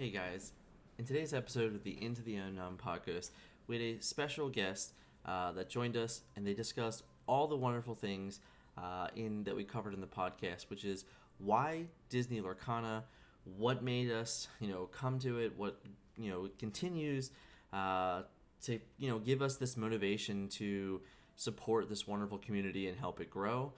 Hey guys, in today's episode of the Into the Unknown podcast, we had a special guest that joined us, and they discussed all the wonderful things that we covered in the podcast, which is why Disney Lorcana, what made us, come to it, what continues to give us this motivation to support this wonderful community and help it grow.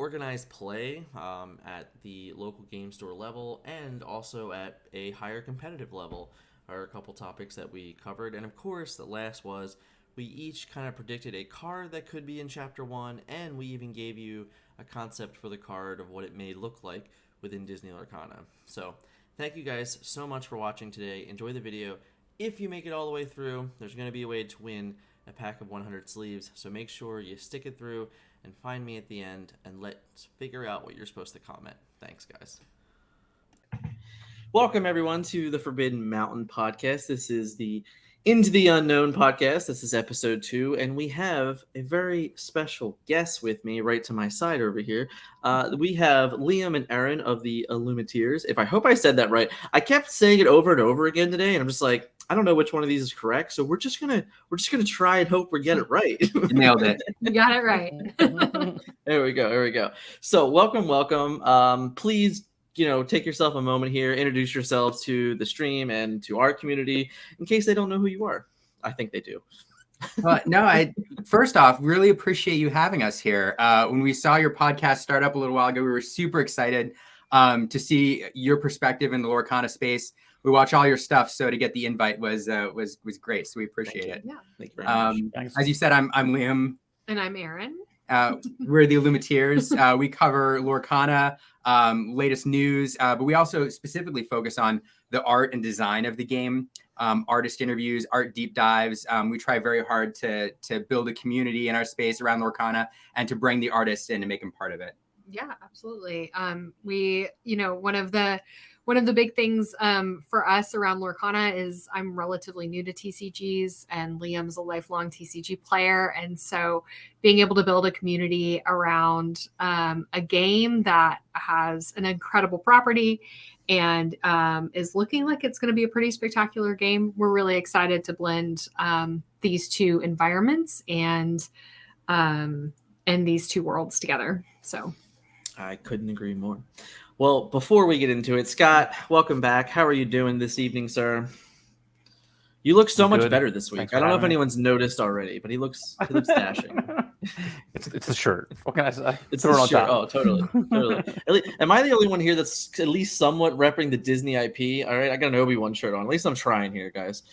Organized play at the local game store level and also at a higher competitive level are a couple topics that we covered. And of course, the last was we each kind of predicted a card that could be in Chapter 1, and we even gave you a concept for the card of what it may look like within Disney Lorcana. So thank you guys so much for watching today. Enjoy the video. If you make it all the way through, there's going to be a way to win a pack of 100 sleeves, so make sure you stick it through and find me at the end, and let's figure out what you're supposed to comment. Thanks, guys. Welcome, everyone, to the Forbidden Mountain podcast. This is the Into the Unknown podcast. This is episode 2, and we have a very special guest with me right to my side over here. We have Liam and Aaron of the Illumiteers. I hope I said that right. I kept saying it over and over again today, and I'm just like, I don't know which one of these is correct, so we're just gonna try and hope we get it right. You nailed it. You got it right. There we go. So welcome. Please, take yourself a moment here, introduce yourselves to the stream and to our community in case they don't know who you are. I think they do. I first off really appreciate you having us here. When we saw your podcast start up a little while ago, we were super excited to see your perspective in the Lorcana space. We watch all your stuff, so to get the invite was great. So we appreciate it. Yeah. Thank you very much. As you said, I'm Liam. And I'm Aaron. We're the Illumiteers. We cover Lorcana, latest news, but we also specifically focus on the art and design of the game, artist interviews, art deep dives. We try very hard to build a community in our space around Lorcana and to bring the artists in and make them part of it. Yeah, absolutely. One of the big things for us around Lorcana is I'm relatively new to TCGs, and Liam's a lifelong TCG player. And so being able to build a community around a game that has an incredible property and is looking like it's going to be a pretty spectacular game, we're really excited to blend these two environments and these two worlds together. So I couldn't agree more. Well, before we get into it, Scott, welcome back. How are you doing this evening, sir? You look so much better this week. I don't know if anyone's noticed already, but he looks dashing. It's the shirt. What can I say? It's the shirt. Oh, totally. Am I the only one here that's at least somewhat repping the Disney IP? All right, I got an Obi-Wan shirt on. At least I'm trying here, guys.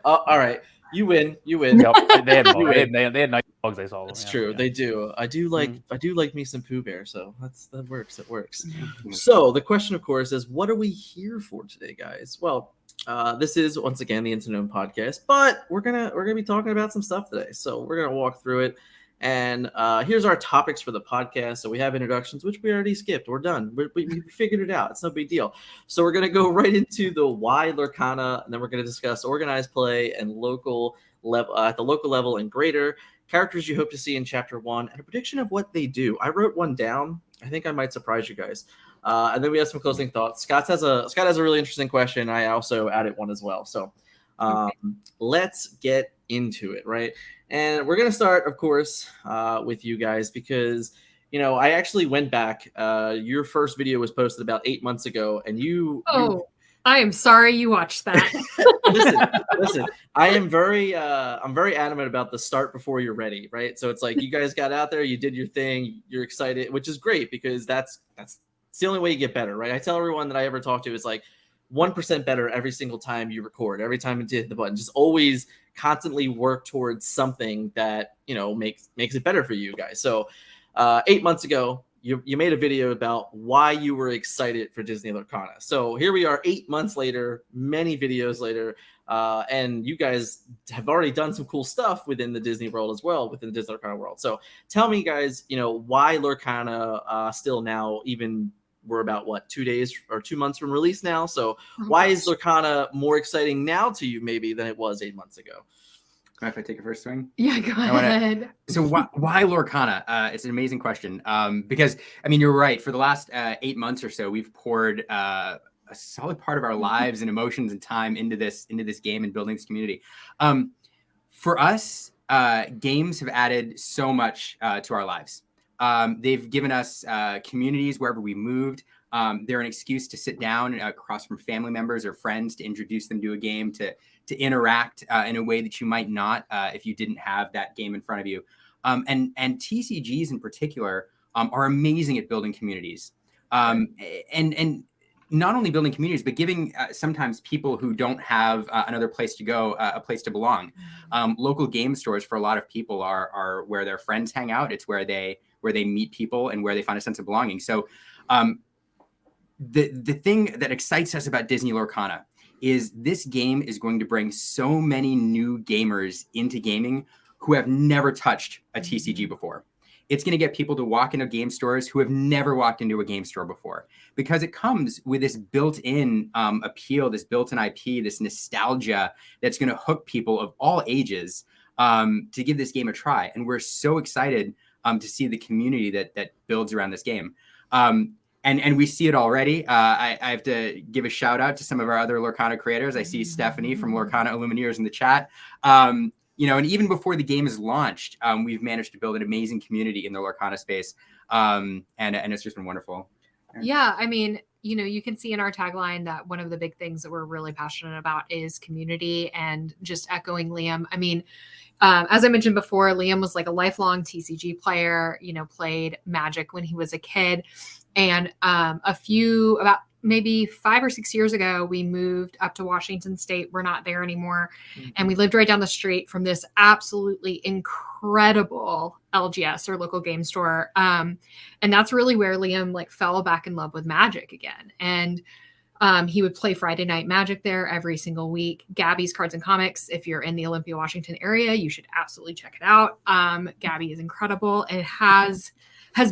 All right. You win. Yep, they had nice dogs. They saw them. That's true. Yeah. They do. I do like me some Pooh Bear. So that works. It works. So the question, of course, is what are we here for today, guys? Well, this is once again the Into the Unknown podcast, but we're gonna be talking about some stuff today. So we're gonna walk through it. And here's our topics for the podcast. So we have introductions, which we already skipped. We're done. We figured it out. It's no big deal. So we're going to go right into the why Lorcana, and then we're going to discuss organized play and local level at the local level and greater, characters you hope to see in Chapter 1, and a prediction of what they do. I wrote one down. I think I might surprise you guys. And then we have some closing thoughts. Scott has a really interesting question. I also added one as well. So let's get into it, right? And we're going to start, of course, with you guys because, I actually went back. Your first video was posted about 8 months ago, and I am sorry you watched that. Listen, I'm very adamant about the start before you're ready, right? So it's like you guys got out there, you did your thing, you're excited, which is great because that's the only way you get better, right? I tell everyone that I ever talk to is like 1% better every single time you record, every time you hit the button. Just always constantly work towards something that makes it better for you guys. So 8 months ago you made a video about why you were excited for Disney Lorcana. So here we are 8 months later, many videos later, and you guys have already done some cool stuff within the Disney world as well, within the Disney Lorcana world. So tell me, guys, why Lorcana still now, even we're about 2 days or 2 months from release now. So why is Lorcana more exciting now to you maybe than it was 8 months ago? If I take a first swing? Yeah, go ahead. So why Lorcana? It's an amazing question. Because you're right. For the last 8 months or so, we've poured a solid part of our lives and emotions and time into this game and building this community. For us, games have added so much to our lives. They've given us communities wherever we moved. They're an excuse to sit down across from family members or friends, to introduce them to a game, to interact in a way that you might not if you didn't have that game in front of you. And TCGs in particular are amazing at building communities. And not only building communities, but giving sometimes people who don't have another place to go a place to belong. Local game stores for a lot of people are where their friends hang out. It's where they meet people and where they find a sense of belonging. So the thing that excites us about Disney Lorcana is this game is going to bring so many new gamers into gaming who have never touched a TCG before. It's going to get people to walk into game stores who have never walked into a game store before, because it comes with this built-in appeal, this built-in IP, this nostalgia that's going to hook people of all ages to give this game a try. And we're so excited to see the community that builds around this game. And we see it already. I have to give a shout out to some of our other Lorcana creators. I see Stephanie from Lorcana Illumiteers in the chat. And even before the game is launched, we've managed to build an amazing community in the Lorcana space. And it's just been wonderful. Yeah, I mean, you can see in our tagline that one of the big things that we're really passionate about is community. And just echoing Liam, I mean, as I mentioned before, Liam was like a lifelong TCG player, played Magic when he was a kid. And about maybe 5 or 6 years ago, we moved up to Washington State. We're not there anymore. Mm-hmm. And we lived right down the street from this absolutely incredible LGS, or local game store. And that's really where Liam fell back in love with Magic again. And he would play Friday Night Magic there every single week. Gabby's Cards and Comics, if you're in the Olympia, Washington area, you should absolutely check it out. Gabby is incredible. It has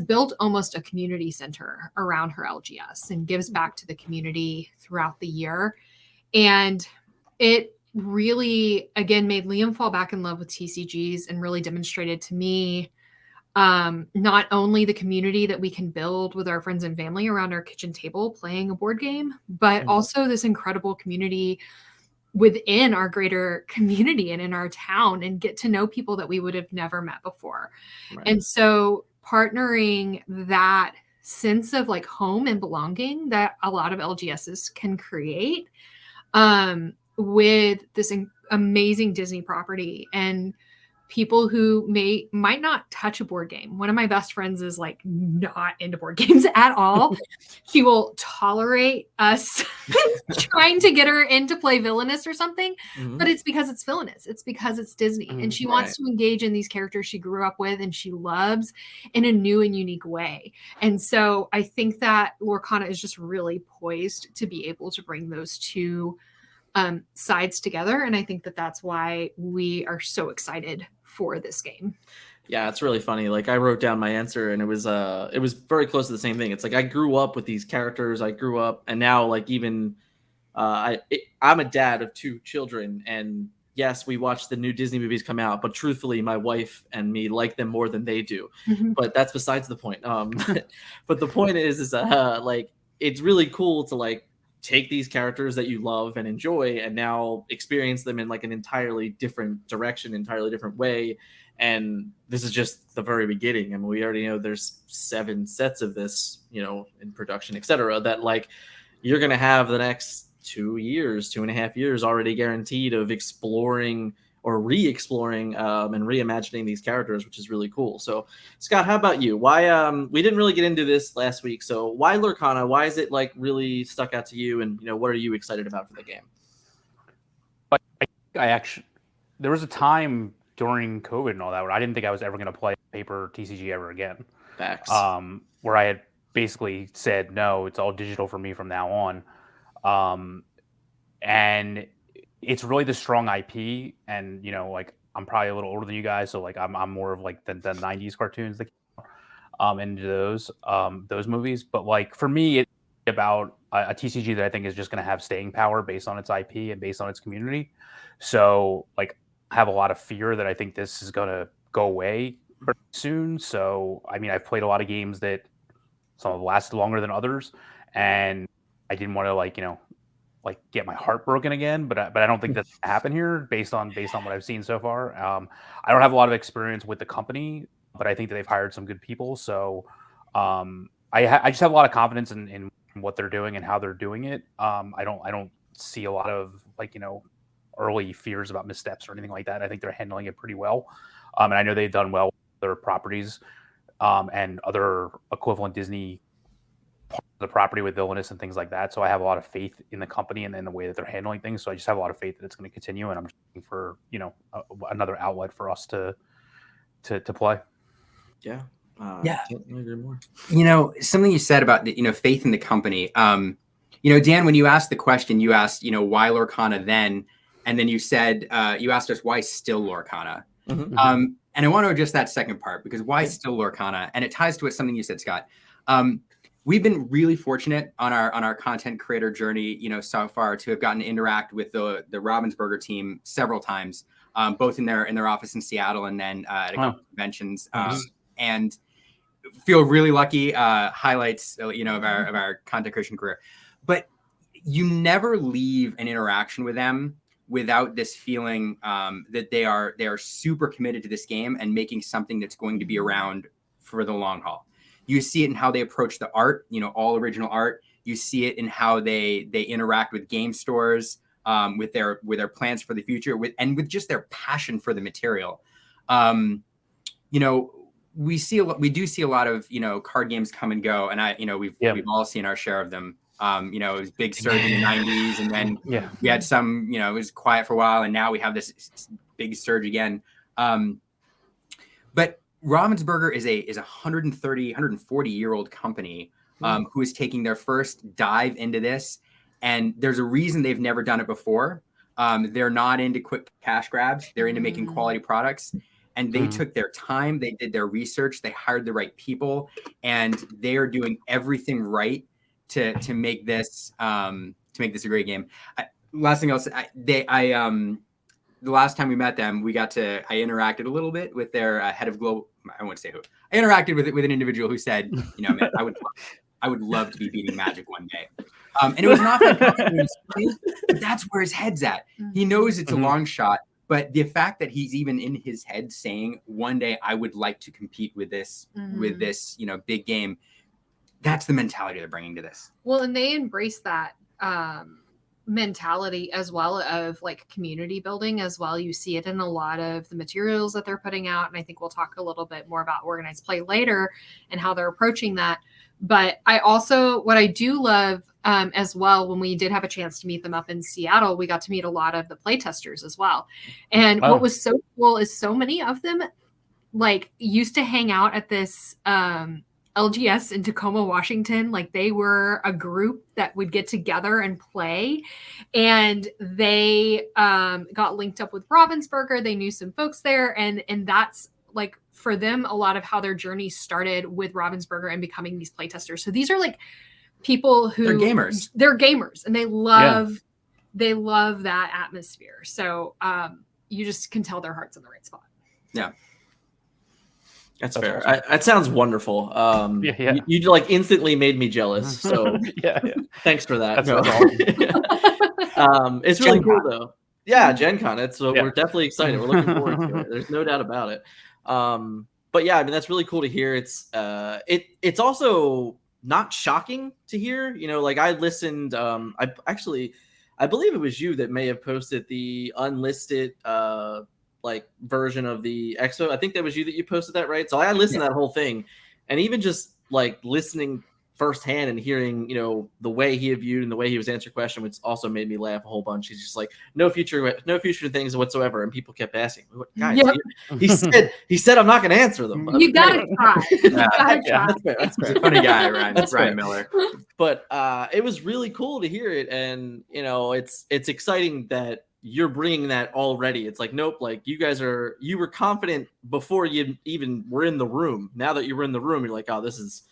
built almost a community center around her LGS and gives back to the community throughout the year. And it really, again, made Liam fall back in love with TCGs and really demonstrated to me not only the community that we can build with our friends and family around our kitchen table playing a board game, but also this incredible community within our greater community and in our town, and get to know people that we would have never met before. Right. And so partnering that sense of home and belonging that a lot of LGSs can create with this amazing Disney property, and people who might not touch a board game. One of my best friends is not into board games at all. She will tolerate us trying to get her in to play Villainous or something, but it's because it's Villainous. It's because it's Disney, and she wants to engage in these characters she grew up with and she loves in a new and unique way. And so I think that Lorcana is just really poised to be able to bring those two sides together. And I think that that's why we are so excited for this game. Yeah, it's really funny. I wrote down my answer, and it was very close to the same thing. It's I grew up with these characters. I grew up, and now I'm a dad of 2 children, and yes, we watch the new Disney movies come out, but truthfully, my wife and me like them more than they do. But that's besides the point. But the point is it's really cool to take these characters that you love and enjoy and now experience them in an entirely different direction, entirely different way. And this is just the very beginning. I mean, we already know there's 7 sets of this, in production, etc., that you're going to have the next 2.5 years already guaranteed of exploring or re-exploring and reimagining these characters, which is really cool. So, Scott, how about you? Why we didn't really get into this last week. So why Lorcana? Why is it really stuck out to you? And what are you excited about for the game? I actually, there was a time during COVID and all that where I didn't think I was ever going to play paper TCG ever again. Facts. Where I had basically said, no, it's all digital for me from now on. And it's really the strong IP, and I'm probably a little older than you guys, so I'm more of the 90s cartoons that into those movies. But for me, it's about a TCG that I think is just going to have staying power based on its IP and based on its community. So I have a lot of fear that I think this is going to go away pretty soon. So I mean, I've played a lot of games that some have lasted longer than others, and I didn't want to get my heart broken again, but I don't think that's gonna happen here based on what I've seen so far. I don't have a lot of experience with the company, but I think that they've hired some good people. So I just have a lot of confidence in what they're doing and how they're doing it. I don't see a lot of early fears about missteps or anything like that. I think they're handling it pretty well, and I know they've done well with their properties and other equivalent Disney the property with Villainous and things like that. So I have a lot of faith in the company and in the way that they're handling things. So I just have a lot of faith that it's going to continue, and I'm just looking for another outlet for us to play. Yeah. Yeah. Can't agree more. Something you said about the faith in the company. Dan, when you asked the question, you asked why Lorcana then, and then you said you asked us why still Lorcana. Mm-hmm. And I want to address that second part, because why still Lorcana, and it ties to something you said, Scott. We've been really fortunate on our content creator journey, so far to have gotten to interact with the Ravensburger team several times, both in their office in Seattle and then at a couple conventions, and feel really lucky. Highlights, of our content creation career, but you never leave an interaction with them without this feeling that they are super committed to this game and making something that's going to be around for the long haul. You see it in how they approach the art, all original art. You see it in how they interact with game stores, with their plans for the future, with just their passion for the material. We do see a lot of card games come and go, and we've all seen our share of them. It was big surge in the 90s, and then we had some, it was quiet for a while, and now we have this big surge again. But Ravensburger is a 140-year-old company who is taking their first dive into this, and there's a reason they've never done it before. They're not into quick cash grabs. They're into making quality products, and they took their time. They did their research. They hired the right people, and they are doing everything right to make this a great game. Last thing else, the last time we met them, I interacted a little bit with their head of global. I won't say who. I interacted with an individual who said, man, I would love to be beating Magic one day. And it was not that but that's where his head's at. He knows it's a long shot, but the fact that he's even in his head saying one day I would like to compete with this big game, that's the mentality they're bringing to this. Well, and they embrace that mentality as well of community building as well. You see it in a lot of the materials that they're putting out, and I think we'll talk a little bit more about organized play later and how they're approaching that. But what I do love as well, when we did have a chance to meet them up in Seattle, we got to meet a lot of the playtesters as well. And what was so cool is so many of them used to hang out at this LGS in Tacoma, Washington. They were a group that would get together and play, and they got linked up with Ravensburger. They knew some folks there, and that's for them a lot of how their journey started with Ravensburger and becoming these playtesters. So these are people who they're gamers, and they love that atmosphere. So you just can tell their heart's in the right spot. Yeah. That's fair. Awesome. That sounds wonderful. You instantly made me jealous. So thanks for that. It's really cool though. Yeah, Gen Con. We're definitely excited. We're looking forward to it. There's no doubt about it. But yeah, that's really cool to hear. It's also not shocking to hear. I listened. I believe it was you that may have posted the unlisted version of the expo. I think that was you that you posted that, right? So I listened to that whole thing, and even just listening firsthand and hearing the way he viewed and the way he was answering question, which also made me laugh a whole bunch. He's just no future things whatsoever, and people kept asking, guys, he said I'm not going to answer them. You gotta try. That's fair. He's a funny guy, Ryan Miller. But it was really cool to hear it, and it's exciting that you're bringing that already. It's nope, you were confident before you even were in the room. Now that you were in the room, you're oh, this is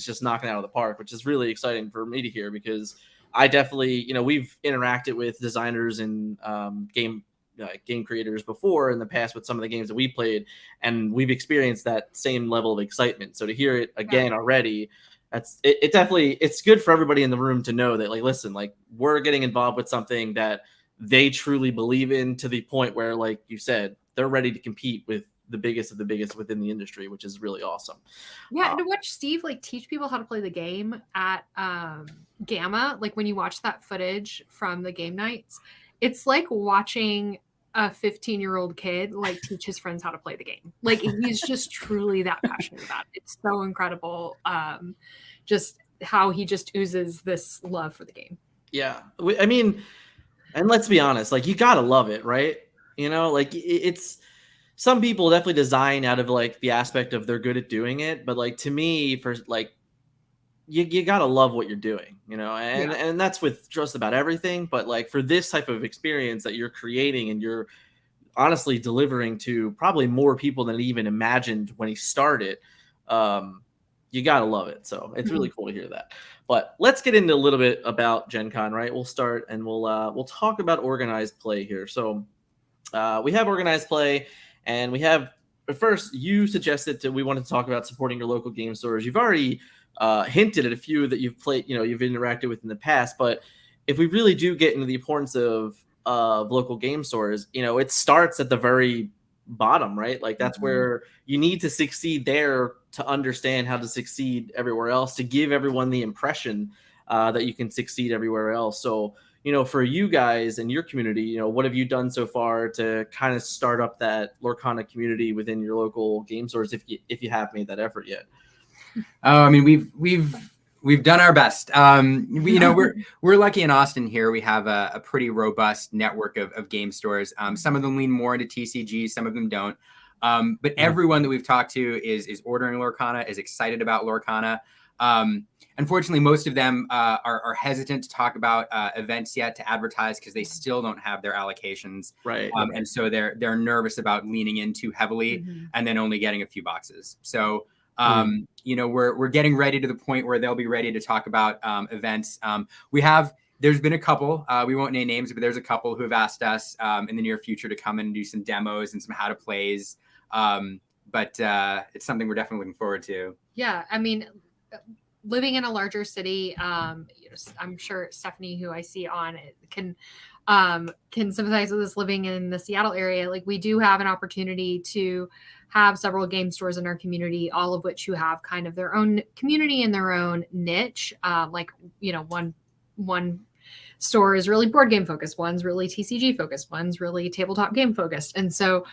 just knocking it out of the park, which is really exciting for me to hear, because I definitely, we've interacted with designers and game creators before in the past with some of the games that we played, and we've experienced that same level of excitement. So to hear it again already, it definitely, it's good for everybody in the room to know that, like, listen, like, we're getting involved with something that they truly believe in, to the point where, like you said, they're ready to compete with the biggest of the biggest within the industry, which is really awesome. Yeah, and to watch Steve like teach people how to play the game at Gamma, like when you watch that footage from the game nights, it's like watching a 15-year-old kid like teach his friends how to play the game. Like he's just truly that passionate about it. It's so incredible. Just how he just oozes this love for the game. Yeah, I mean, and let's be honest, like, you gotta love it, right? You know, like, it's, some people definitely design out of like the aspect of they're good at doing it, but like, to me, for like, you gotta love what you're doing, you know, and that's with just about everything. But like, for this type of experience that you're creating, and you're honestly delivering to probably more people than he even imagined when he started, you gotta love it. So it's really cool to hear that. But let's get into a little bit about Gen Con, right? We'll start, and we'll talk about organized play here. So we have organized play, and we have, but first, you suggested we wanted to talk about supporting your local game stores. You've already hinted at a few that you've played, you've interacted with in the past. But if we really do get into the importance of local game stores, it starts at the very bottom, right? Like, that's where you need to succeed there to understand how to succeed everywhere else, to give everyone the impression that you can succeed everywhere else. So, for you guys and your community, what have you done so far to kind of start up that Lorcana community within your local game stores, if you have made that effort yet? Oh, I mean, we've done our best. We're lucky in Austin here. We have a pretty robust network of game stores. Some of them lean more into TCG, some of them don't. But everyone that we've talked to is ordering Lorcana, is excited about Lorcana. Unfortunately, most of them are hesitant to talk about events yet, to advertise, because they still don't have their allocations. Right. And so they're nervous about leaning in too heavily and then only getting a few boxes. So we're getting ready to the point where they'll be ready to talk about events. There's been a couple, we won't name names, but there's a couple who have asked us in the near future to come in and do some demos and some how to plays. But it's something we're definitely looking forward to. Yeah, I mean, living in a larger city, I'm sure Stephanie, who I see on it, can sympathize with us. Living in the Seattle area, like, we do have an opportunity to have several game stores in our community, all of which who have kind of their own community and their own niche. One store is really board game focused, one's really TCG focused, one's really tabletop game focused. And so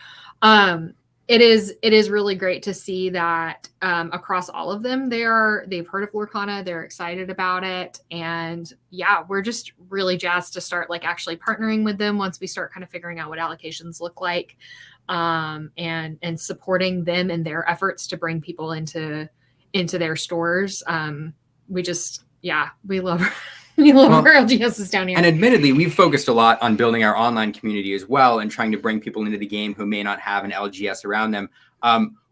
it is really great to see that across all of them, they've heard of Lorcana, they're excited about it. And yeah, we're just really jazzed to start like actually partnering with them once we start kind of figuring out what allocations look like, and supporting them in their efforts to bring people into their stores. We love our LGSs down here. And admittedly, we've focused a lot on building our online community as well, and trying to bring people into the game who may not have an LGS around them.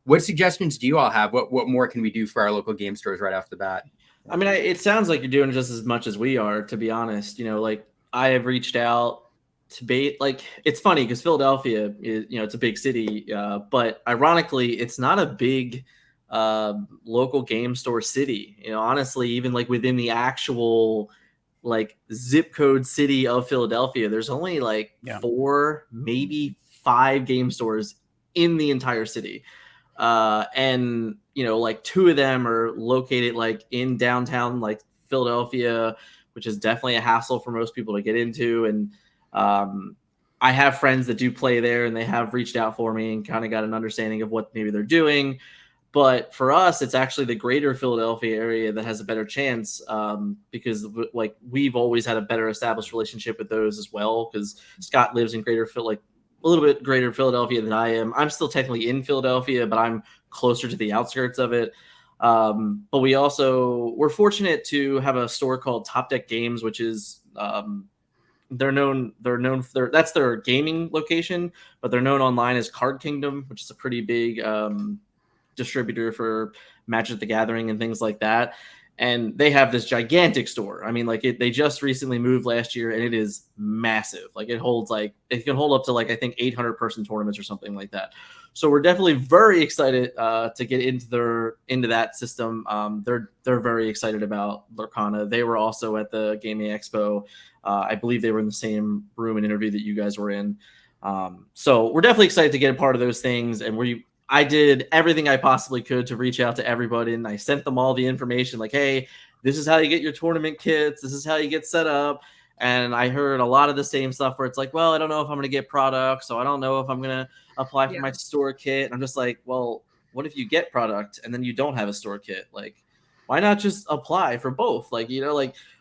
What suggestions do you all have? What more can we do for our local game stores right off the bat? I mean, it sounds like you're doing just as much as we are, to be honest. Like, I have reached out to it's funny because Philadelphia is, it's a big city, but ironically, it's not a big local game store city. Honestly, even like within the actual like zip code city of Philadelphia, there's only like 4, maybe 5 game stores in the entire city. And like 2 of them are located like in downtown, like Philadelphia, which is definitely a hassle for most people to get into. And I have friends that do play there, and they have reached out for me and kind of got an understanding of what maybe they're doing. But for us, it's actually the greater Philadelphia area that has a better chance, because like we've always had a better established relationship with those as well. Because Scott lives in a little bit greater Philadelphia than I am. I'm still technically in Philadelphia, but I'm closer to the outskirts of it. But we're fortunate to have a store called Top Deck Games, which is that's their gaming location, but they're known online as Card Kingdom, which is a pretty big distributor for Magic the Gathering and things like that. And they have this gigantic store. I mean, like they just recently moved last year, and it is massive. Like it can hold up to like, I think 800 person tournaments or something like that. So we're definitely very excited to get into that system. They're very excited about Lorcana. They were also at the Gaming Expo. I believe they were in the same room and interview that you guys were in. So we're definitely excited to get a part of those things. And I did everything I possibly could to reach out to everybody, and I sent them all the information like, hey, this is how you get your tournament kits. This is how you get set up. And I heard a lot of the same stuff where it's like, well, I don't know if I'm going to get product, so I don't know if I'm going to apply for my store kit. And I'm just like, well, what if you get product and then you don't have a store kit? Like, why not just apply for both? Like,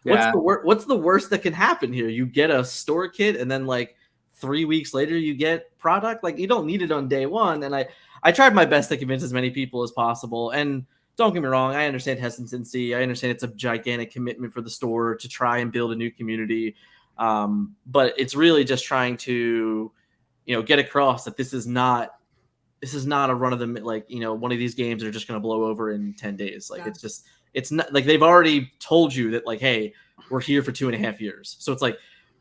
what's the worst that can happen here? You get a store kit and then like 3 weeks later you get product. Like, you don't need it on day one. And I tried my best to convince as many people as possible. And don't get me wrong, I understand hesitancy. I understand it's a gigantic commitment for the store to try and build a new community. But it's really just trying to, get across that this is not a run of the, like, one of these games that are just going to blow over in 10 days. Like, it's not like they've already told you that, like, hey, we're here for 2.5 years. So it's like,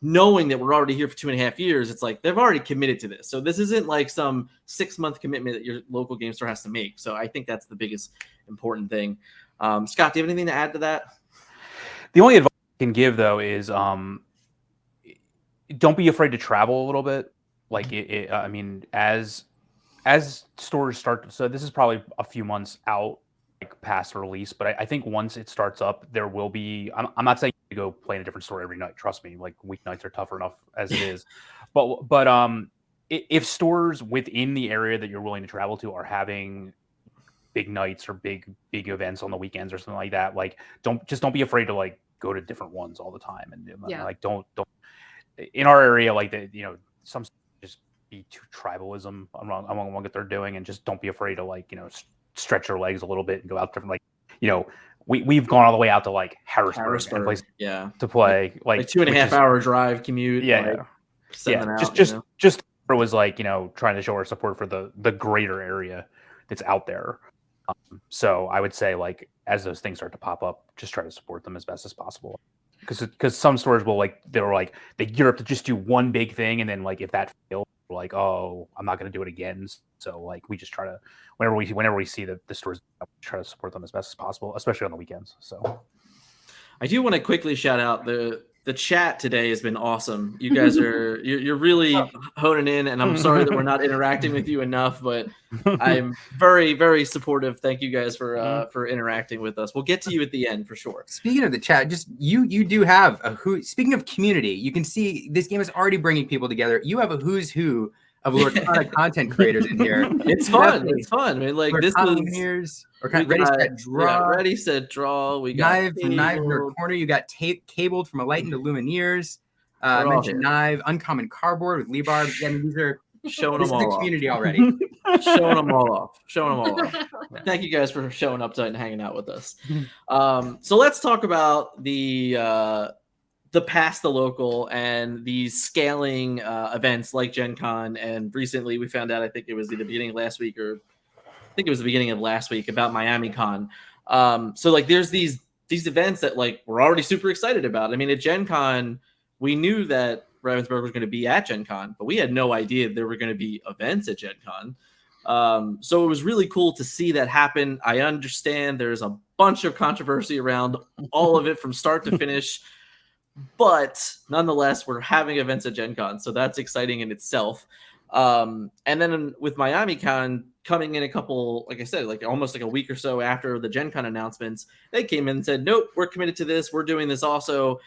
knowing that we're already here for 2.5 years, it's like they've already committed to this. So this isn't like some 6-month commitment that your local game store has to make. So I think that's the biggest important thing. Scott, do you have anything to add to that? The only advice I can give, though, is don't be afraid to travel a little bit. Like, I mean, as stores start, so this is probably a few months out, like, past release, but I think once it starts up, there will be, I'm not saying you go play in a different store every night. Trust me, like, weeknights are tougher enough as it is. But if stores within the area that you're willing to travel to are having big nights or big events on the weekends or something like that, like, don't be afraid to, like, go to different ones all the time. And like, don't in our area, like, some just be too tribalism among what they're doing, and just don't be afraid to, like, stretch your legs a little bit and go out different, like, we've gone all the way out to, like, Harrisburg and places to play, like 2.5 hour drive commute. Just it was like, trying to show our support for the greater area that's out there. So I would say, like, as those things start to pop up, just try to support them as best as possible, because some stores will, like, they gear up to just do one big thing, and then, like, if that fails, like, oh, I'm not going to do it again. So, like, we just try to, whenever we see the stores, try to support them as best as possible, especially on the weekends. So I do want to quickly shout out the chat today has been awesome. You guys are you're really honing in, and I'm sorry that we're not interacting with you enough, but I'm very, very supportive. Thank you guys for interacting with us. We'll get to you at the end for sure. Speaking of the chat, just you do have a who. Speaking of community, you can see this game is already bringing people together. You have a who's who of Lorcana content creators in here. It's fun. It's fun. I mean, like, this is ready, set, draw. Ready, set, draw. We got Knive in your corner. You got cabled from Enlightened to Illumiteers. Mentioned Knive, Uncommon Cardboard with Lebar. Again, these are showing them all the off. Community already. Showing them all off. Thank you guys for showing up tonight and hanging out with us. So let's talk about the past the local and these scaling events like Gen Con. And recently we found out, I think it was either beginning of last week or I think it was the beginning of last week, about Miami Con. So, like, there's these events that, like, we're already super excited about. I mean, at Gen Con, we knew that Ravensburg was going to be at Gen Con, but we had no idea there were going to be events at Gen Con. So it was really cool to see that happen. I understand there's a bunch of controversy around all of it from start to finish. But nonetheless, we're having events at Gen Con, so that's exciting in itself. And then with Miami Con coming in a couple, like I said, like almost like a week or so after the Gen Con announcements, they came in and said, nope, we're committed to this. We're doing this also.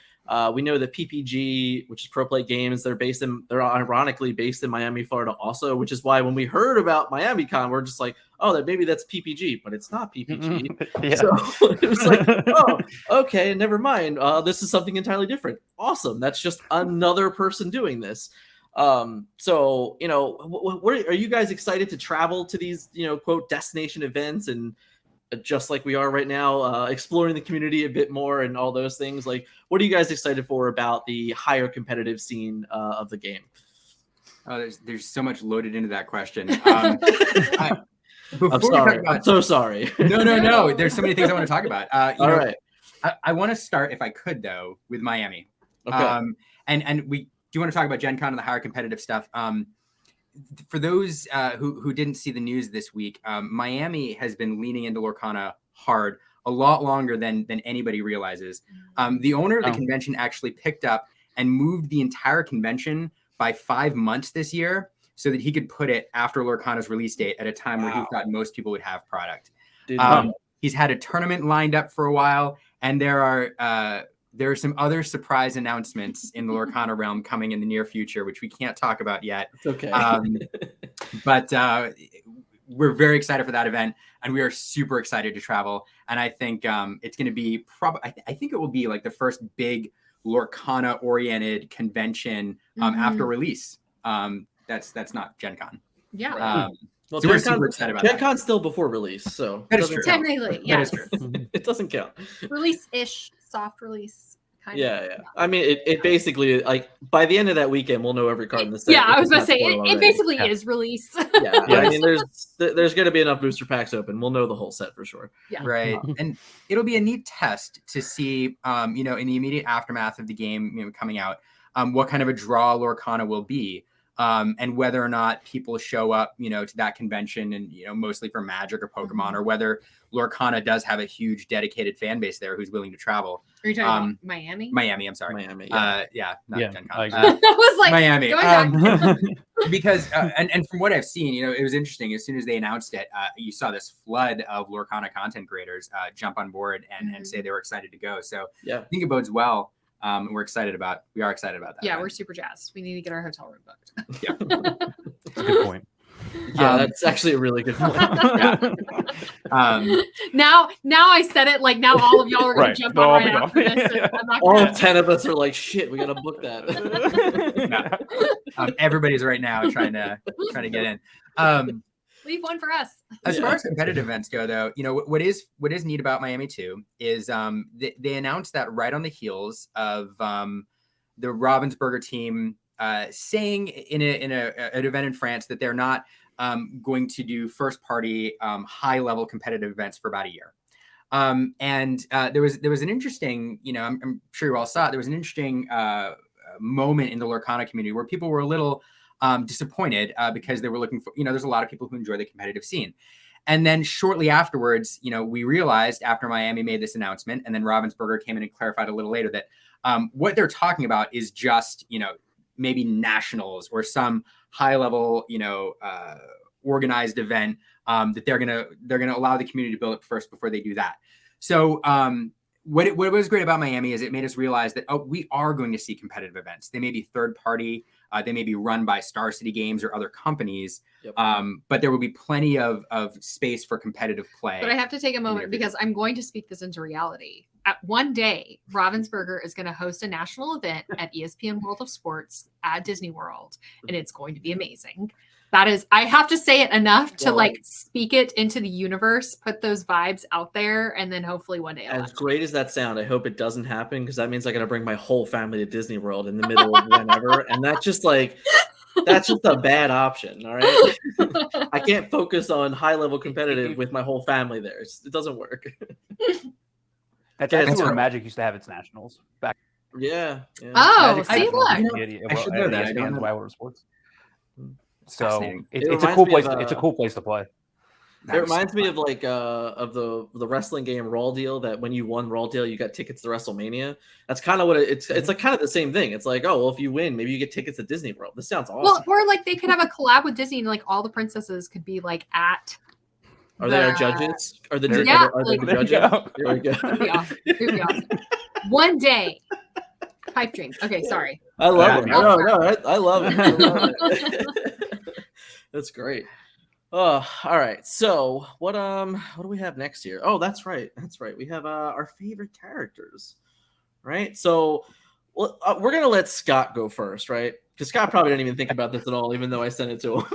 We know that PPG, which is Pro Play Games, they're ironically based in Miami, Florida also, which is why when we heard about Miami Con, we're just like, oh, that maybe that's PPG, but it's not PPG. So it was like, oh, okay, never mind. This is something entirely different. Awesome. That's just another person doing this. So, are you guys excited to travel to these, quote, destination events and just like we are right now, exploring the community a bit more and all those things? Like, what are you guys excited for about the higher competitive scene of the game? Oh, there's so much loaded into that question. I'm sorry. I'm so sorry. No. There's so many things I want to talk about. All right. I want to start, if I could, though, with Miami. Okay. And we do want to talk about Gen Con and the higher competitive stuff. for those who didn't see the news this week, Miami has been leaning into Lorcana hard a lot longer than anybody realizes. The owner of the convention actually picked up and moved the entire convention by 5 months this year so that he could put it after Lorcana's release date at a time where he thought most people would have product. He's had a tournament lined up for a while, and there are some other surprise announcements in the Lorcana realm coming in the near future, which we can't talk about yet. It's okay. But we're very excited for that event, and we are super excited to travel. And I think it's going to be I think it will be like the first big Lorcana-oriented convention after release. That's not Gen Con. Yeah. Well, so we're super excited about Gen Con's still before release, so that is true. Technically, yes. That is true. It doesn't count. Release-ish, soft release. Kind of. I mean, it basically, like, by the end of that weekend, we'll know every card in the set. Yeah, I was going to say, it basically is release. I mean, there's going to be enough booster packs open. We'll know the whole set for sure. Yeah. Right. And it'll be a neat test to see, in the immediate aftermath of the game coming out, what kind of a draw Lorcana will be. And whether or not people show up, to that convention and, mostly for Magic or Pokemon, or whether Lorcana does have a huge dedicated fan base there who's willing to travel. Are you talking about Miami? Miami, I'm sorry. Miami, not Gen Con. I was like, Miami. Going back. Because, and from what I've seen, it was interesting. As soon as they announced it, you saw this flood of Lorcana content creators jump on board and say they were excited to go. So I think it bodes well. We are excited about that. Yeah, we're super jazzed. We need to get our hotel room booked. Yeah. That's a good point. Yeah, that's actually a really good point. Now I said it, like, now all of y'all are going to jump on right after this. All 10 of us are like, shit, we got to book that. Everybody's right now trying to get in. Leave one for us. As far as competitive events go, though, what is neat about Miami too is they announced that right on the heels of the Ravensburger team saying in an event in France that they're not going to do first party high level competitive events for about a year. And there was an interesting, I'm sure you all saw it. There was an interesting moment in the Lorcana community where people were a little disappointed because they were looking for, there's a lot of people who enjoy the competitive scene. And then shortly afterwards, we realized after Miami made this announcement, and then Ravensburger came in and clarified a little later that what they're talking about is just, maybe nationals or some high level, organized event that they're gonna allow the community to build up first before they do that. So what was great about Miami is it made us realize that we are going to see competitive events. They may be third party, they may be run by Star City Games or other companies, but there will be plenty of space for competitive play. But I have to take a moment because I'm going to speak this into reality. One day, Ravensburger is going to host a national event at ESPN World of Sports at Disney World, and it's going to be amazing. That is, I have to say it enough to speak it into the universe, put those vibes out there, and then hopefully one day. As great as that sound, I hope it doesn't happen because that means I got to bring my whole family to Disney World in the middle of whenever, and that's just a bad option. All right, I can't focus on high level competitive with my whole family there. It doesn't work. That's where Magic used to have its nationals back. Yeah. Oh, see, look. I should know that. I don't know. World of Sports. So it's a cool place. It's a cool place to play. It reminds me of of the wrestling game Raw Deal, that when you won Raw Deal, you got tickets to WrestleMania. That's kind of what it's like, kind of the same thing. It's like, oh, well, if you win, maybe you get tickets to Disney World. This sounds awesome. Well, or they could have a collab with Disney, and all the princesses could be at. Are they our judges? Are the judges? Here we go. It'd be awesome. One day. Pipe dream. Okay, sorry. I love it. No, I love it. That's great. Oh, all right. So what do we have next year? Oh, that's right. We have our favorite characters, right? So we're gonna let Scott go first, right? Because Scott probably didn't even think about this at all, even though I sent it to him.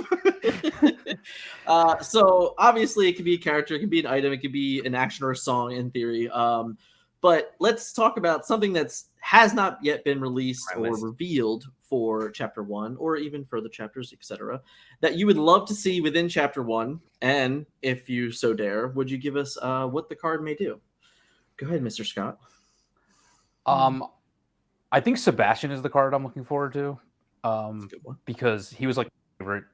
So obviously it could be a character, it could be an item, it could be an action or a song in theory. But let's talk about something that's has not yet been released or revealed for Chapter 1 or even further chapters, etc., that you would love to see within Chapter 1. And if you so dare, would you give us what the card may do? Go ahead, Mr. Scott. I think Sebastian is the card I'm looking forward to. That's a good one. Because he was my favorite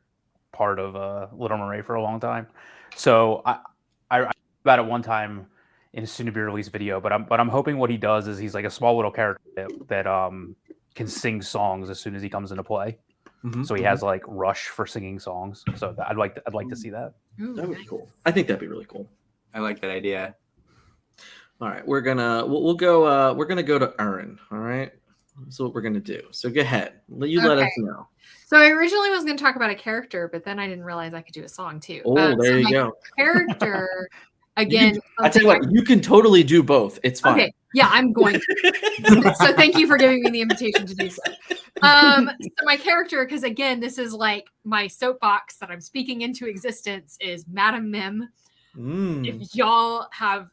part of Little Mermaid for a long time. So I about it one time in a soon-to-be released video, but I'm hoping what he does is he's like a small little character that can sing songs as soon as he comes into play. So he has like rush for singing songs. So I'd like to see that. Ooh, That would be nice. cool. I think that'd be really cool. I like that idea. All right, we're gonna go. We're gonna go to Erin. All right, that's what we're gonna do. So go ahead. You let us Okay. know. So I originally was going to talk about a character, but then I didn't realize I could do a song too. Oh, there so you my go. Character again. I tell you what, you can totally do both. It's fine. Okay, yeah, I'm going to. So thank you for giving me the invitation to do so. So my character, because again, this is like my soapbox that I'm speaking into existence, is Madam Mim. If y'all have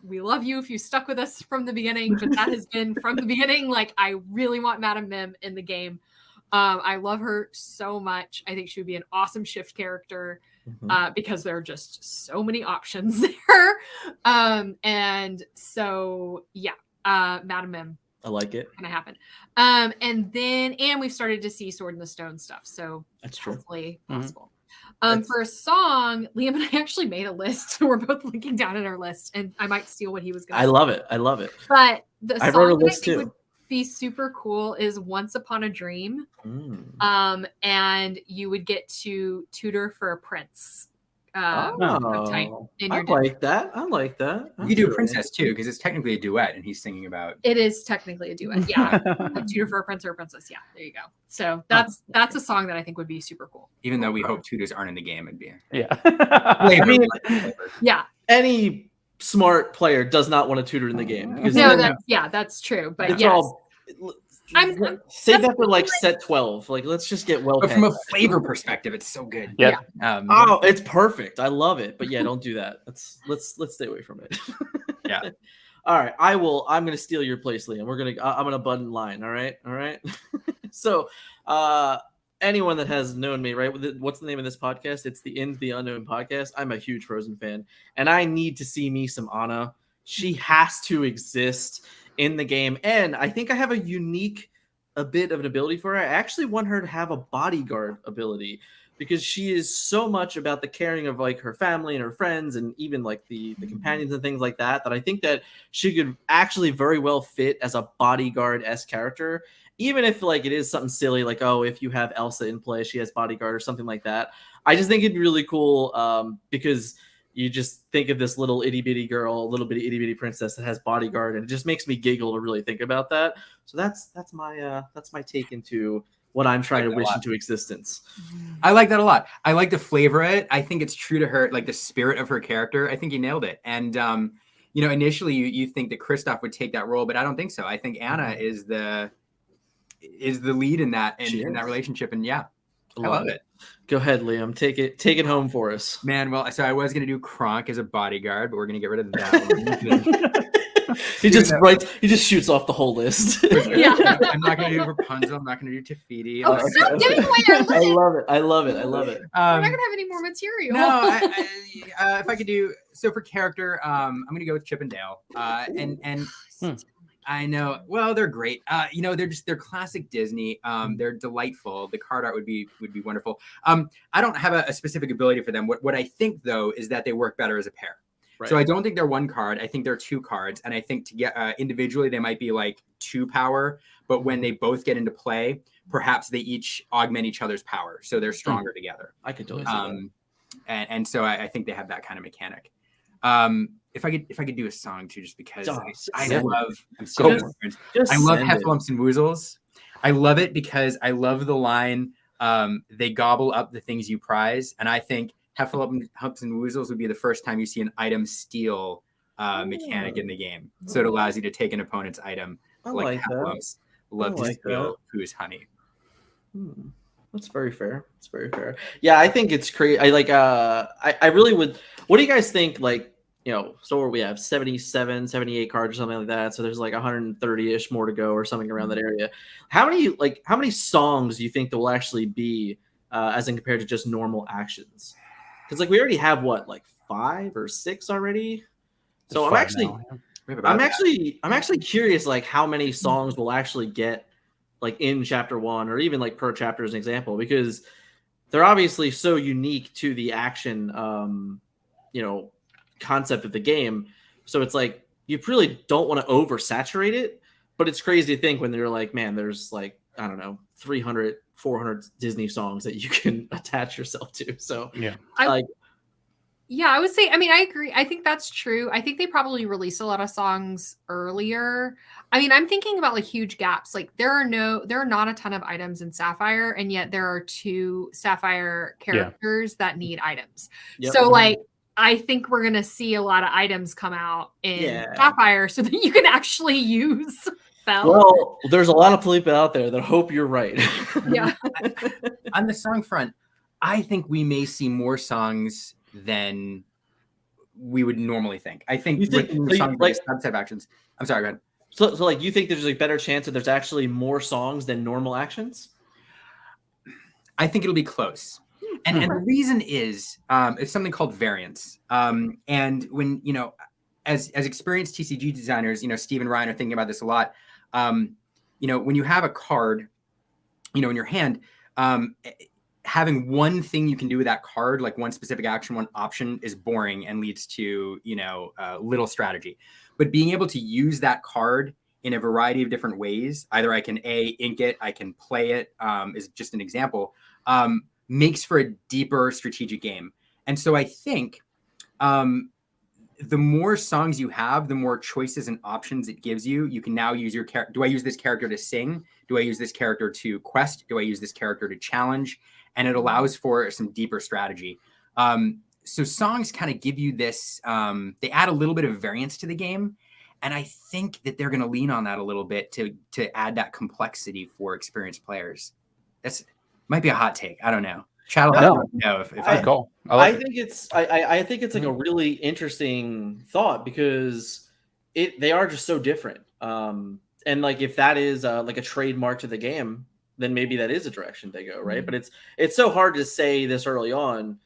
we love you if you stuck with us from the beginning, but that has been from the beginning. Like, I really want Madam Mim in the game. I love her so much. I think she would be an awesome shift character because there are just so many options there. And so, yeah, Madam Mim. I like it. Gonna happen. And we've started to see Sword in the Stone stuff. So That's true. hopefully possible. For a song, Liam and I actually made a list. So we're both looking down at our list, and I might steal what he was going to say. I love it. But the I song wrote a that list I think too. would be super cool is Once Upon a Dream. And you would get to tutor for a prince. Type in I your like that. I like that. You do a princess too, because it's technically a duet, and he's singing about. It is technically a duet. Yeah. A tutor for a prince or a princess. Yeah, there you go. So that's a song that I think would be super cool. Even though we hope tutors aren't in the game, it'd be. I mean, Yeah. any smart player does not want to tutor in the game. Because that's true. But it's yes. all. Save that for like set 12. Like, let's just get well. But from a flavor perspective, it's so good. Yeah. Oh, it's perfect. I love it. But yeah, don't do that. Let's stay away from it. Yeah. All right. I'm gonna steal your place, Liam. I'm gonna butt in line. All right. So, anyone that has known me, right? What's the name of this podcast? It's the Into the Unknown podcast. I'm a huge Frozen fan, and I need to see me some Anna. She has to exist in the game, and I think I have a bit of an ability for her. I actually want her to have a bodyguard ability, because she is so much about the caring of like her family and her friends, and even like the companions and things like that, that I think that she could actually very well fit as a bodyguard-esque character, even if like it is something silly, like, oh, if you have Elsa in play, she has bodyguard or something like that. I just think it'd be really cool, because you just think of this little itty bitty girl, little bitty itty bitty princess that has bodyguard, and it just makes me giggle to really think about that. So that's my take into what I'm trying to wish into existence. I like that a lot. I like to flavor it. I think it's true to her, like the spirit of her character. I think you nailed it. And initially you think that Kristoff would take that role, but I don't think so. I think Anna is the lead in that relationship. And yeah, I love it. Go ahead, Liam. Take it home for us. Man, well, so I was gonna do Kronk as a bodyguard, but we're gonna get rid of that one. He just shoots off the whole list. Yeah. I'm not gonna do Rapunzel. I'm not gonna do Tafiti. Oh, stop giving away our list. I love it. We're not gonna have any more material. No, if I could do so for character, I'm gonna go with Chip and Dale. I know. Well, they're great. They're classic Disney. They're delightful. The card art would be wonderful. I don't have a specific ability for them. What I think though is that they work better as a pair. Right. So I don't think they're one card. I think they're two cards, and I think to get individually they might be like 2 power, but when they both get into play, perhaps they each augment each other's power, so they're stronger together. I could totally see that. And so I think they have that kind of mechanic. If I could do a song too, just because I love Heffalumps and Woozles. I love it because I love the line, they gobble up the things you prize. And I think Heffalumps and Woozles would be the first time you see an item steal mechanic in the game. So it allows you to take an opponent's item, like Heffalumps love to steal who's honey. That's very fair. It's very fair. Yeah, I think it's crazy. I really would. What do you guys think? Like, so we have 77, 78 cards or something like that. So there's like 130-ish more to go or something around that area. How many songs do you think there will actually be as in compared to just normal actions? Because like we already have 5 or 6 already. So I'm actually curious like how many songs we'll actually get like in chapter 1 or even like per chapter as an example, because they're obviously so unique to the action, concept of the game. So it's like you really don't want to oversaturate it, but it's crazy to think when they're like, man, there's like, I don't know, 300, 400 Disney songs that you can attach yourself to. So Yeah. Yeah, I would say, I mean, I agree. I think that's true. I think they probably released a lot of songs earlier. I mean, I'm thinking about like huge gaps. Like there are not a ton of items in Sapphire, and yet there are 2 Sapphire characters that need items. Yep. So like, I think we're going to see a lot of items come out in Sapphire so that you can actually use them. Well, there's a lot of people out there that hope you're right. Yeah. On the song front, I think we may see more songs than we would normally think. I think within the songs, like subset actions. I'm sorry, go ahead. So like you think there's a better chance that there's actually more songs than normal actions? I think it'll be close. And the reason is it's something called variance. And when, as experienced TCG designers, Steve and Ryan are thinking about this a lot. When you have a card, in your hand, having one thing you can do with that card, like one specific action, one option, is boring and leads to, little strategy. But being able to use that card in a variety of different ways, either I can ink it, I can play it, is just an example, makes for a deeper strategic game. And so I think the more songs you have, the more choices and options it gives you. You can now use your character. Do I use this character to sing? Do I use this character to quest? Do I use this character to challenge? And it allows for some deeper strategy. So songs kind of give you this, they add a little bit of variance to the game. And I think that they're going to lean on that a little bit to add that complexity for experienced players. That's might be a hot take. I don't know. Chad will have to know if I go. I think it's like a really interesting thought because they are just so different. And like if that is like a trademark to the game, then maybe that is a direction they go, right? But it's so hard to say this early on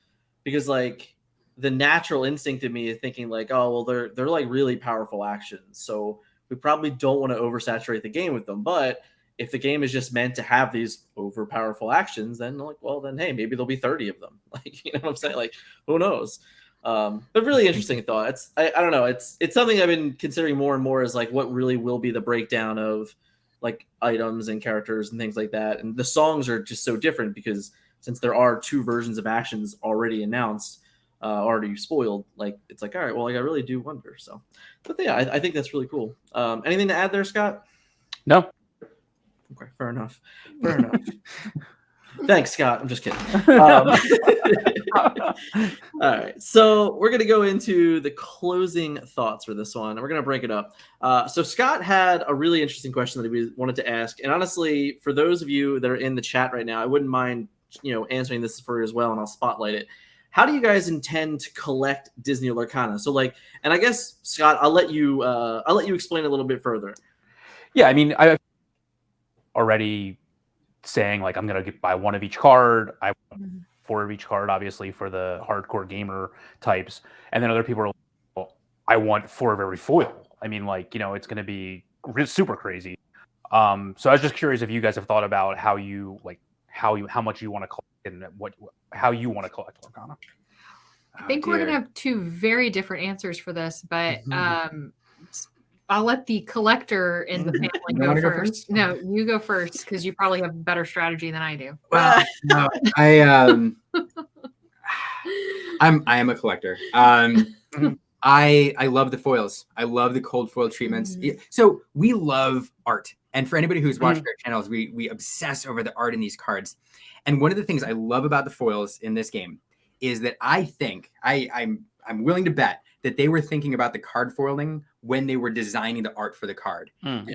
because like the natural instinct in me is thinking like, oh well, they're like really powerful actions, so we probably don't want to oversaturate the game with them. But if the game is just meant to have these over powerful actions, then like, well, then hey, maybe there'll be 30 of them. Like, you know what I'm saying? Like, who knows? But really interesting thought. I don't know. It's something I've been considering more and more as like what really will be the breakdown of like items and characters and things like that. And the songs are just so different because since there are 2 versions of actions already announced, already spoiled, like it's like, all right, well, like I really do wonder. So, but yeah, I think that's really cool. Anything to add there, Scott? No. Okay, fair enough. Thanks, Scott. I'm just kidding. All right, so we're gonna go into the closing thoughts for this one. We're gonna break it up. So Scott had a really interesting question that he wanted to ask, and honestly, for those of you that are in the chat right now, I wouldn't mind, answering this for you as well, and I'll spotlight it. How do you guys intend to collect Disney Lorcana? So like, and I guess Scott, I'll let you explain a little bit further. Yeah, I mean, I already saying like I'm gonna buy 1 of each card. I want 4 of each card, obviously, for the hardcore gamer types, and then other people are like, well, I want 4 of every foil. I mean, like, it's gonna be super crazy. So I was just curious if you guys have thought about how much you want to collect and how you want to collect Lorcana. I think we're gonna have 2 very different answers for this, but I'll let the collector in the family go first. No, you go first because you probably have better strategy than I do. Well, no, I am a collector. I love the foils. I love the cold foil treatments. So we love art, and for anybody who's watched our channels, we obsess over the art in these cards. And one of the things I love about the foils in this game is that I think I'm willing to bet that they were thinking about the card foiling when they were designing the art for the card.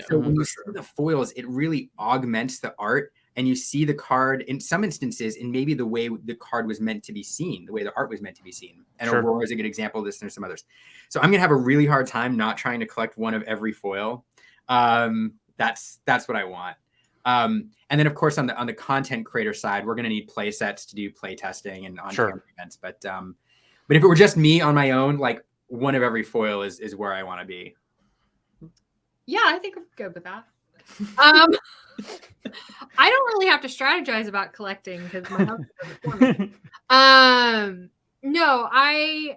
So when you see the foils, it really augments the art, and you see the card in some instances in maybe the way the card was meant to be seen, the way the art was meant to be seen. And Aurora is a good example of this, and there's some others. So I'm gonna have a really hard time not trying to collect 1 of every foil. That's what I want. And then of course on the content creator side, we're gonna need play sets to do play testing and on-camera events. But if it were just me on my own, like 1 of every foil is where I want to be. Yeah, I think I'm good with that. I don't really have to strategize about collecting because my husband does it for me. No, I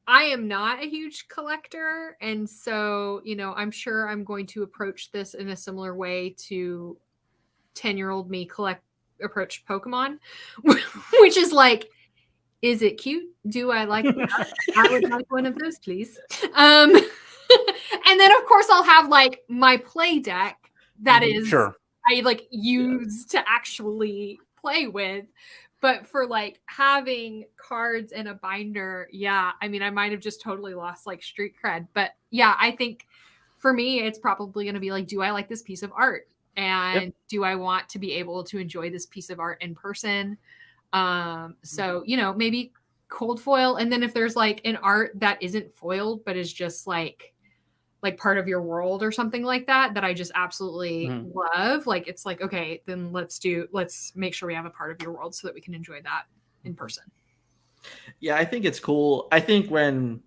am not a huge collector, and so I'm sure I'm going to approach this in a similar way to 10-year-old me approach Pokemon, which is like, is it cute? Do I like that? I would like one of those, please. And then of course I'll have like my play deck that is I like use to actually play with. But for like having cards in a binder, I mean, I might have just totally lost like street cred. But yeah, I think for me, it's probably going to be like, do I like this piece of art? And do I want to be able to enjoy this piece of art in person? So, maybe cold foil. And then if there's like an art that isn't foiled, but is just like part of your world or something like that I just absolutely love. Like, it's like, okay, then let's make sure we have a part of your world so that we can enjoy that in person. Yeah, I think it's cool. I think when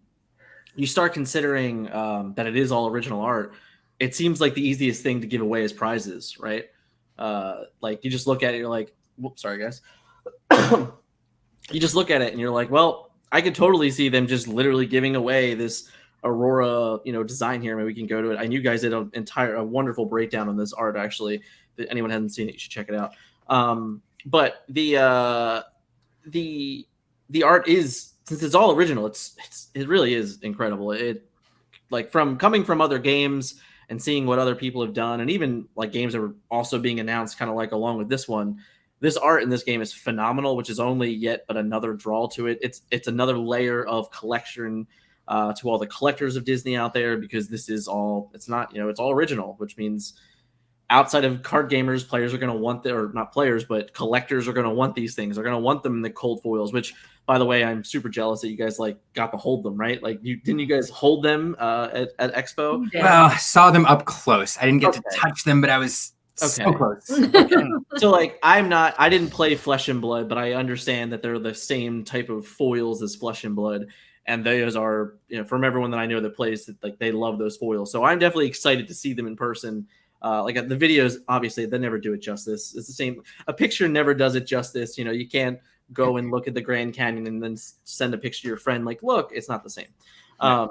you start considering that it is all original art, it seems like the easiest thing to give away is prizes, right? Like, you just look at it, you're like, whoops, sorry guys. You just look at it and you're like, well, I could totally see them just literally giving away this Aurora, design here. Maybe we can go to it. And you guys did a wonderful breakdown on this art, actually. If anyone hasn't seen it, you should check it out. But the art is, since it's all original, it really is incredible. It, like, coming from other games and seeing what other people have done, and even like games that were also being announced kind of like along with this one, this art in this game is phenomenal, which is only yet but another draw to it. It's another layer of collection to all the collectors of Disney out there, because this is all, it's not, it's all original, which means outside of card gamers, players are going to want or not players, but collectors are going to want these things. They're going to want them in the cold foils, which, by the way, I'm super jealous that you guys like got to hold them, right? Like, didn't you guys hold them at Expo? Well, I saw them up close. I didn't get to touch them, but I was so close. So like, I didn't play Flesh and Blood, but I understand that they're the same type of foils as Flesh and Blood. And those are, from everyone that I know that plays, like, they love those foils. So I'm definitely excited to see them in person. Like, the videos, obviously, they never do it justice. It's the same. A picture never does it justice. You can't go and look at the Grand Canyon and then send a picture to your friend like, look, it's not the same. Yeah.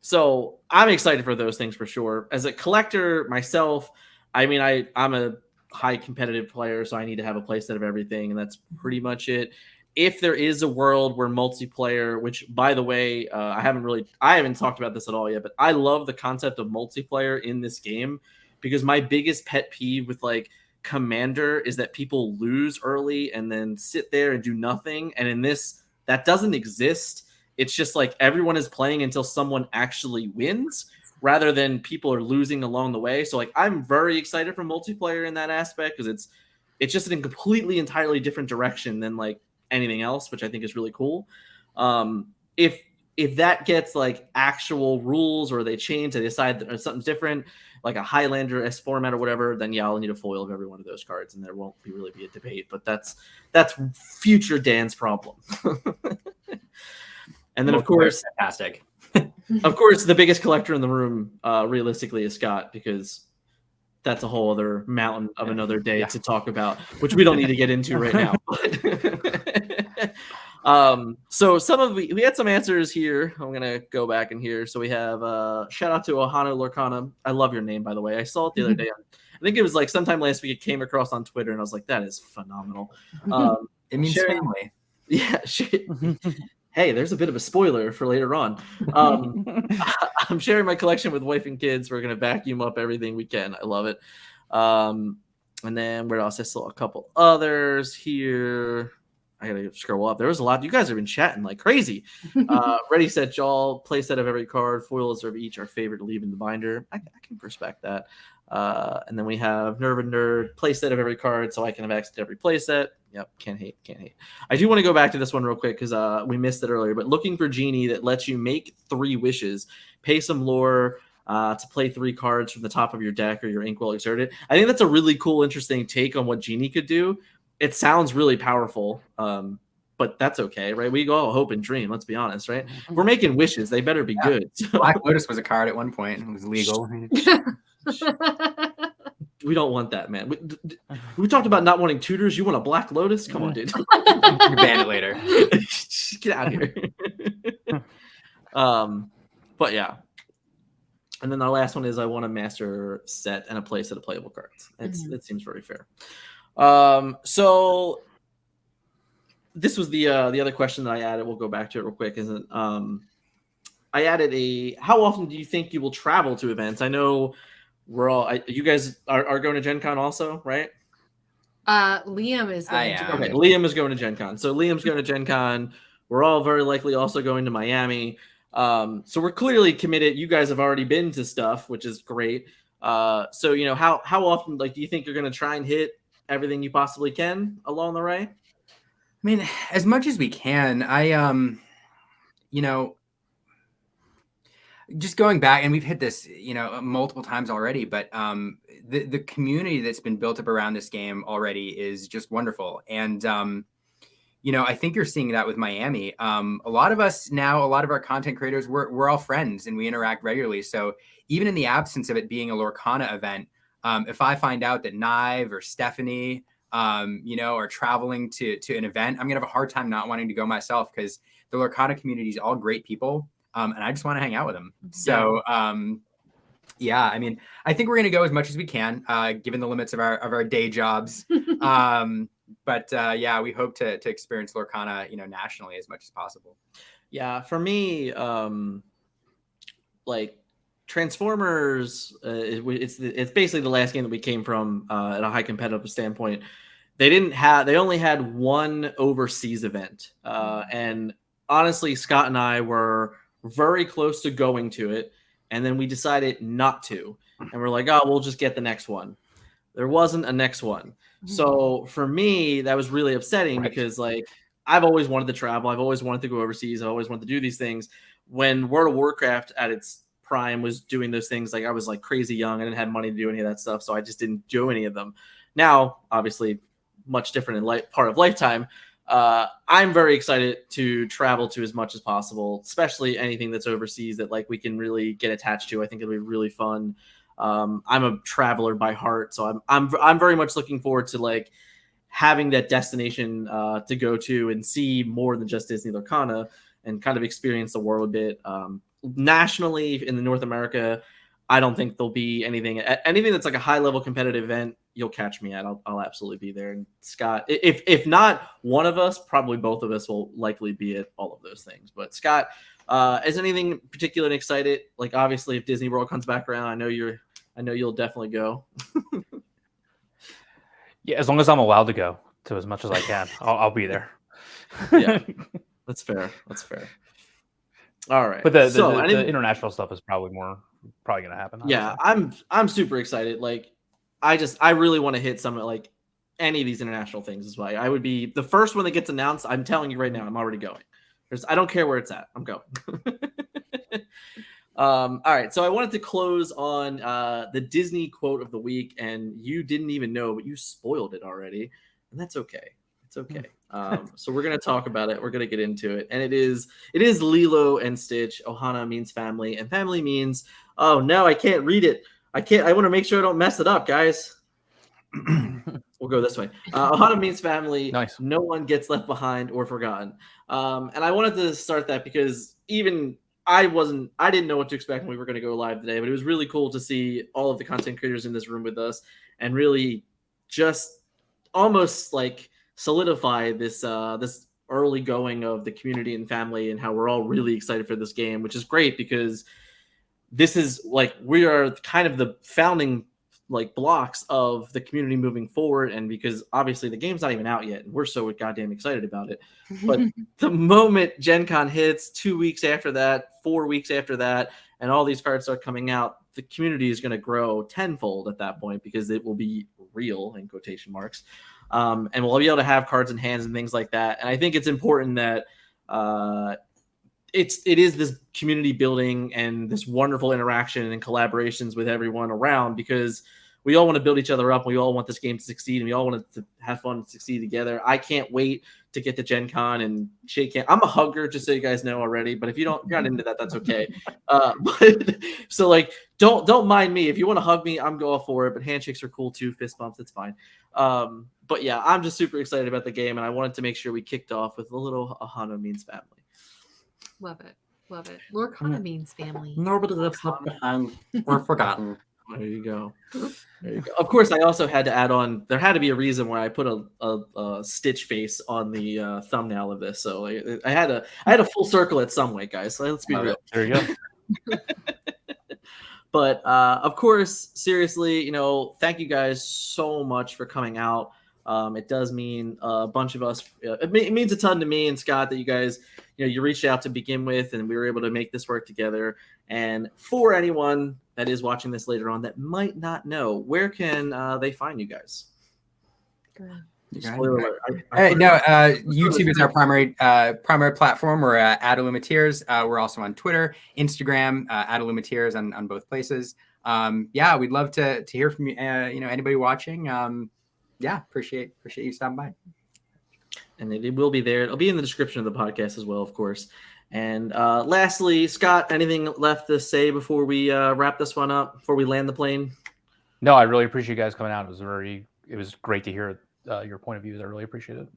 So I'm excited for those things for sure. As a collector myself, I mean, I'm a high competitive player, so I need to have a playset of everything, and that's pretty much it. If there is a world where multiplayer, which, by the way, I haven't talked about this at all yet, but I love the concept of multiplayer in this game, because my biggest pet peeve with like Commander is that people lose early and then sit there and do nothing. And in this, that doesn't exist. It's just like everyone is playing until someone actually wins, rather than people are losing along the way. So like, I'm very excited for multiplayer in that aspect, because it's just in a completely, entirely different direction than like anything else, which I think is really cool. If that gets like actual rules, or they change, they decide that something's different, like a Highlander-esque format or whatever, then I'll need a foil of every one of those cards, and there won't really be a debate. But that's future Dan's problem. And then, of course, fantastic. Of course, the biggest collector in the room, realistically, is Scott, because that's a whole other mountain of another day to talk about, which we don't need to get into right now. So we had some answers here. I'm gonna go back in here. So we have shout out to Ohana Lorcana. I love your name, by the way. I saw it the other day. I think it was like sometime last week. It came across on Twitter, and I was like, that is phenomenal. It means family. Yeah. Hey, there's a bit of a spoiler for later on. I'm sharing my collection with wife and kids. We're going to vacuum up everything we can. I love it. And then where else? I saw a couple others here. I got to scroll up. There was a lot. You guys have been chatting like crazy. Ready, set, y'all. Play set of every card. Foils of each. Our favorite to leave in the binder. I can respect that. And then we have Nerve and Nerd. Play set of every card, so I can have access to every play set. Yep, can't hate. I do want to go back to this one real quick, because we missed it earlier. But looking for Genie that lets you make 3 wishes, pay some lore to play 3 cards from the top of your deck or your Inkwell exerted. I think that's a really cool, interesting take on what Genie could do. It sounds really powerful, but that's okay, right? We go hope and dream. Let's be honest, right? We're making wishes; they better be good. So. Black Lotus was a card at one point; it was legal. We don't want that, man. We talked about not wanting tutors. You want a Black Lotus? Come on, dude. Ban it later. Get out of here. But yeah. And then the last one is I want a master set and a play set of playable cards. That seems very fair. So this was the other question that I added. We'll go back to it real quick. I added how often do you think you will travel to events? I know you guys are going to Gen Con also, right? Liam is going to Okay, Liam is going to Gen Con. So Liam's going to Gen Con. We're all very likely also going to Miami. So we're clearly committed. You guys have already been to stuff, which is great. So, you know, how often, like, do you think you're going to try and hit everything you possibly can along the way? I mean, as much as we can. You know, just going back, and we've hit this, you know, multiple times already, but the community that's been built up around this game already is just wonderful. And, you know, I think you're seeing that with Miami. A lot of us now, a lot of our content creators, we're all friends and we interact regularly. So even in the absence of it being a Lorcana event, if I find out that Nive or Stephanie, you know, are traveling to an event, I'm gonna have a hard time not wanting to go myself, because the Lorcana community is all great people. And I just want to hang out with them. So, yeah, I mean, I think we're going to go as much as we can, given the limits of our day jobs. But yeah, we hope to experience Lorcana, you know, nationally as much as possible. Yeah, for me, like Transformers, it's basically the last game that we came from at a high competitive standpoint. They only had one overseas event, and honestly, Scott and I were very close to going to it, and then we decided not to, and we're like, oh, we'll just get the next one. There wasn't a next one. So for me, that was really upsetting, because like I've always wanted to travel. I've always wanted to go overseas. I've always wanted to do these things. When World of Warcraft at its prime was doing those things, like I was like crazy young. I didn't have money to do any of that stuff, so I just didn't do any of them. Now, obviously, much different in part of lifetime. I'm very excited to travel to as much as possible, especially anything that's overseas that like we can really get attached to. I think it'll be really fun. I'm a traveler by heart, so I'm very much looking forward to like having that destination to go to and see more than just Disney Lorcana and kind of experience the world a bit. Nationally in the North America, I don't think there'll be anything that's like a high level competitive event. You'll catch me at. I'll absolutely be there. And Scott, if not one of us, probably both of us will likely be at all of those things. But Scott, is anything particularly excited? Like obviously, if Disney World comes back around, I know you'll definitely go. Yeah, as long as I'm allowed to go to as much as I can, I'll be there. Yeah, that's fair. That's fair. All right, but the international stuff is probably going to happen. Yeah, I'm super excited. Like, I really want to hit some like any of these international things. Is why I would be the first one that gets announced. I'm telling you right now, I'm already going. I don't care where it's at. I'm going. All right, so I wanted to close on the Disney quote of the week, and you didn't even know, but you spoiled it already, and that's okay. It's okay. So we're gonna talk about it. We're gonna get into it, and it is Lilo and Stitch. Ohana means family, and family means no, I can't read it. I want to make sure I don't mess it up, guys. We'll go this way. Ohana means family. Nice. No one gets left behind or forgotten. And I wanted to start that because even I didn't know what to expect when we were going to go live today, but it was really cool to see all of the content creators in this room with us and really just almost like solidify this this early going of the community and family and how we're all really excited for this game, which is great because this is like we are kind of the founding like blocks of the community moving forward, and because obviously the game's not even out yet and we're so goddamn excited about it, but the moment Gen Con hits, 2 weeks after that, 4 weeks after that, and all these cards start coming out, the community is going to grow tenfold at that point because it will be real in quotation marks, and we'll be able to have cards in hands and things like that. And I think it's important that it is this community building and this wonderful interaction and collaborations with everyone around, because we all want to build each other up. We all want this game to succeed, and we all want it to have fun and succeed together. I can't wait to get to Gen Con and shake hands. I'm a hugger, just so you guys know already. But if you're not into that, that's okay. But so like, don't mind me. If you want to hug me, I'm going for it. But handshakes are cool too. Fist bumps, it's fine. But yeah, I'm just super excited about the game, and I wanted to make sure we kicked off with a little Ahana means family. Love it. Love it. Lorcana means family. Nobody lives left behind or forgotten. There you go. There you go. Of course, I also had to add on. There had to be a reason why I put a Stitch face on the thumbnail of this. So I had a full circle at some way, guys. So let's be real. There you go. But of course, seriously, thank you guys so much for coming out. It does mean a bunch of us. It means a ton to me and Scott that you guys, you reached out to begin with, and we were able to make this work together. And for anyone that is watching this later on that might not know, where can they find you guys? Spoiler alert. YouTube is our primary platform. We're at Illumiteers. We're also on Twitter, Instagram, at Illumiteers on both places. We'd love to hear from you. Anybody watching. Appreciate you stopping by. And it will be there. It'll be in the description of the podcast as well, of course. And lastly, Scott, anything left to say before we wrap this one up, before we land the plane? No, I really appreciate you guys coming out. It was great to hear your point of views. I really appreciate it.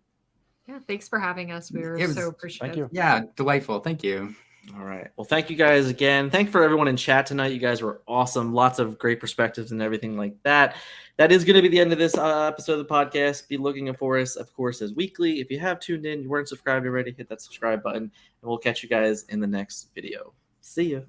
Yeah, thanks for having us. We were so appreciative. Thank you. Yeah, delightful. Thank you. All right. Well, thank you guys again. Thank you for everyone in chat tonight. You guys were awesome. Lots of great perspectives and everything like that. That is going to be the end of this episode of the podcast. Be looking for us, of course, as weekly. If you have tuned in, you weren't subscribed already, hit that subscribe button, and we'll catch you guys in the next video. See ya.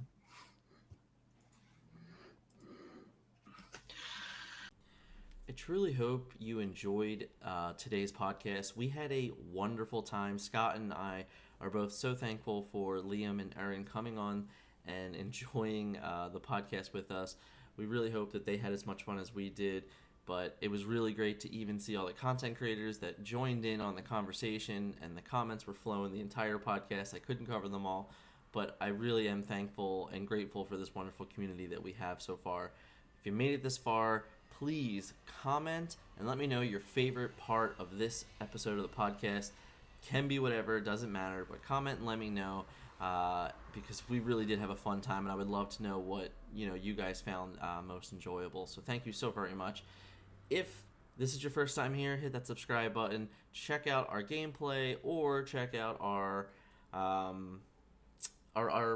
I truly hope you enjoyed today's podcast. We had a wonderful time. Scott and I are both so thankful for Liam and Erin coming on and enjoying the podcast with us. We really hope that they had as much fun as we did, but it was really great to even see all the content creators that joined in on the conversation, and the comments were flowing the entire podcast. I couldn't cover them all, but I really am thankful and grateful for this wonderful community that we have so far. If you made it this far, please comment and let me know your favorite part of this episode of the podcast. Can be whatever, doesn't matter, but comment and let me know, because we really did have a fun time, and I would love to know what you guys found most enjoyable. So thank you so very much. If this is your first time here, hit that subscribe button. Check out our gameplay, or check out our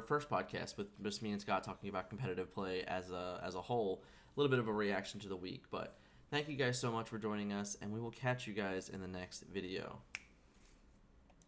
first podcast with just me and Scott talking about competitive play as a whole. A little bit of a reaction to the week, but thank you guys so much for joining us, and we will catch you guys in the next video.